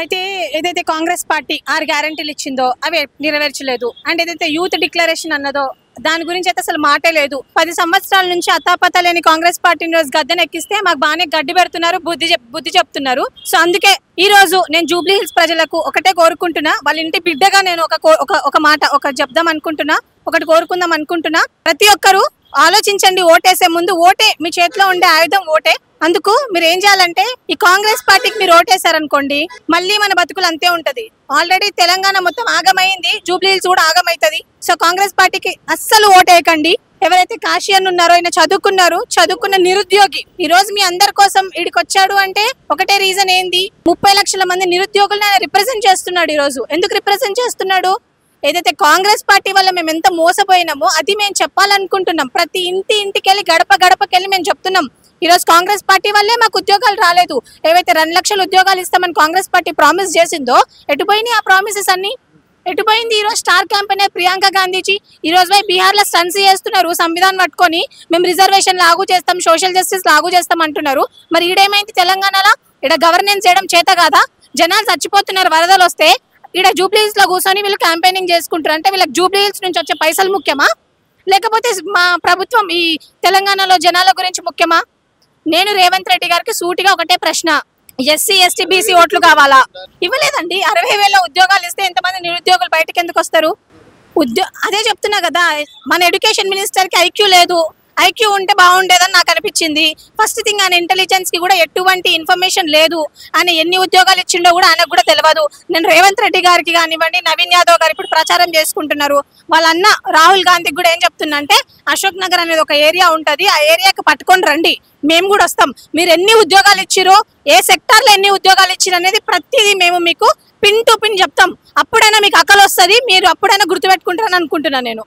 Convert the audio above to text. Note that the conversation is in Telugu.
అయితే ఏదైతే కాంగ్రెస్ పార్టీ 6 గ్యారెంటీలు ఇచ్చిందో అవి నెరవేర్చలేదు. అండ్ ఏదైతే యూత్ డిక్లరేషన్ అన్నదో దాని గురించి అయితే అసలు మాటే లేదు. 10 సంవత్సరాల నుంచి అతాపత లేని కాంగ్రెస్ పార్టీని రోజు గద్దెనెక్కిస్తే మాకు బాగానే గడ్డి పెడుతున్నారు, బుద్ధి చెప్తున్నారు. సో అందుకే ఈ రోజు నేను జూబ్లీ హిల్స్ ప్రజలకు ఒకటే కోరుకుంటున్నా, వాళ్ళ ఇంటి బిడ్డగా నేను ఒక మాట చెప్దాం అనుకుంటున్నా, ఒకటి కోరుకుందాం అనుకుంటున్నా. ప్రతి ఒక్కరూ ఆలోచించండి, ఓటేసే ముందు ఓటే మీ చేతిలో ఉండే ఆయుధం ఓటే. అందుకు మీరు ఏం చేయాలంటే ఈ కాంగ్రెస్ పార్టీకి మీరు ఓటేశారనుకోండి, మళ్ళీ మన బతుకులు అంతే ఉంటది. ఆల్రెడీ తెలంగాణ మొత్తం ఆగమైంది, జూబ్లీ హిల్స్ కూడా ఆగమైతది. సో కాంగ్రెస్ పార్టీకి అస్సలు ఓటేయకండి. ఎవరైతే కాశీయన్ ఉన్నారో ఆయన చదువుకున్న నిరుద్యోగి ఈ రోజు మీ అందరి కోసం ఇడికి వచ్చాడు అంటే ఒకటే రీజన్ ఏంది, 30 లక్షల మంది నిరుద్యోగులను ఆయన రిప్రజెంట్ చేస్తున్నాడు. ఈ రోజు ఎందుకు రిప్రజెంట్ చేస్తున్నాడు? ఏదైతే కాంగ్రెస్ పార్టీ వల్ల మేము ఎంత మోసపోయినామో అది మేము చెప్పాలనుకుంటున్నాం. ప్రతి ఇంటికెళ్ళి గడపకెళ్ళి మేము చెప్తున్నాం, ఈ రోజు కాంగ్రెస్ పార్టీ వల్లే మాకు ఉద్యోగాలు రాలేదు. ఏవైతే 2 లక్షల ఉద్యోగాలు ఇస్తామని కాంగ్రెస్ పార్టీ ప్రామిస్ చేసిందో ఎటుపోయినాయి ఆ ప్రామిసెస్ అన్ని? ఎటుపోయింది? ఈ రోజు స్టార్ క్యాంపెయినర్ ప్రియాంక గాంధీజీ ఈ రోజు పోయి బీహార్ లో స్టన్స్ చేస్తున్నారు, సంవిధానం పట్టుకొని మేము రిజర్వేషన్ లాగు చేస్తాం, సోషల్ జస్టిస్ లాగు చేస్తాం అంటున్నారు. మరి ఈడేమైంది? తెలంగాణలో ఇక్కడ గవర్నెన్స్ చేయడం చేత కాదా? జనాలు చచ్చిపోతున్నారు వరదలు వస్తే, ఇక్కడ జూబ్లీ హిల్స్ లో కూర్చొని వీళ్ళు క్యాంపెయినింగ్ చేసుకుంటారు. అంటే వీళ్ళకి జూబ్లీ హిల్స్ నుంచి వచ్చే పైసలు ముఖ్యమా, లేకపోతే మా ప్రభుత్వం ఈ తెలంగాణలో జనాల గురించి ముఖ్యమా? నేను రేవంత్ రెడ్డి గారికి సూటిగా ఒకటే ప్రశ్న, ఎస్సీ ఎస్టీ బీసీ ఓట్లు కావాలా? ఇవ్వలేదండి. 60,000 ఉద్యోగాలు ఇస్తే ఎంతమంది నిరుద్యోగులు బయటకు ఎందుకు వస్తారు? అదే చెప్తున్నా కదా, మన ఎడ్యుకేషన్ మినిస్టర్ కి ఐక్యూ లేదు. ఐక్యూ ఉంటే బాగుండేదని నాకు అనిపించింది. ఫస్ట్ థింగ్, ఆయన ఇంటెలిజెన్స్ కి కూడా ఎటువంటి ఇన్ఫర్మేషన్ లేదు. ఆయన ఎన్ని ఉద్యోగాలు ఇచ్చిండో కూడా ఆయనకు కూడా తెలియదు. నేను రేవంత్ రెడ్డి గారికి కానివ్వండి, నవీన్ యాదవ్ గారు ఇప్పుడు ప్రచారం చేసుకుంటున్నారు. వాళ్ళ అన్న రాహుల్ గాంధీకి కూడా ఏం చెప్తున్నా అంటే, అశోక్ నగర్ అనేది ఒక ఏరియా ఉంటది, ఆ ఏరియాకి పట్టుకొని రండి, మేము కూడా వస్తాం. మీరు ఎన్ని ఉద్యోగాలు ఇచ్చిరో, ఏ సెక్టార్ లో ఎన్ని ఉద్యోగాలు ఇచ్చిరు అనేది ప్రతిదీ మేము మీకు పిన్ టు పిన్ చెప్తాం. అప్పుడైనా మీకు అక్కలు వస్తుంది, మీరు అప్పుడైనా గుర్తుపెట్టుకుంటారని అనుకుంటున్నాను నేను.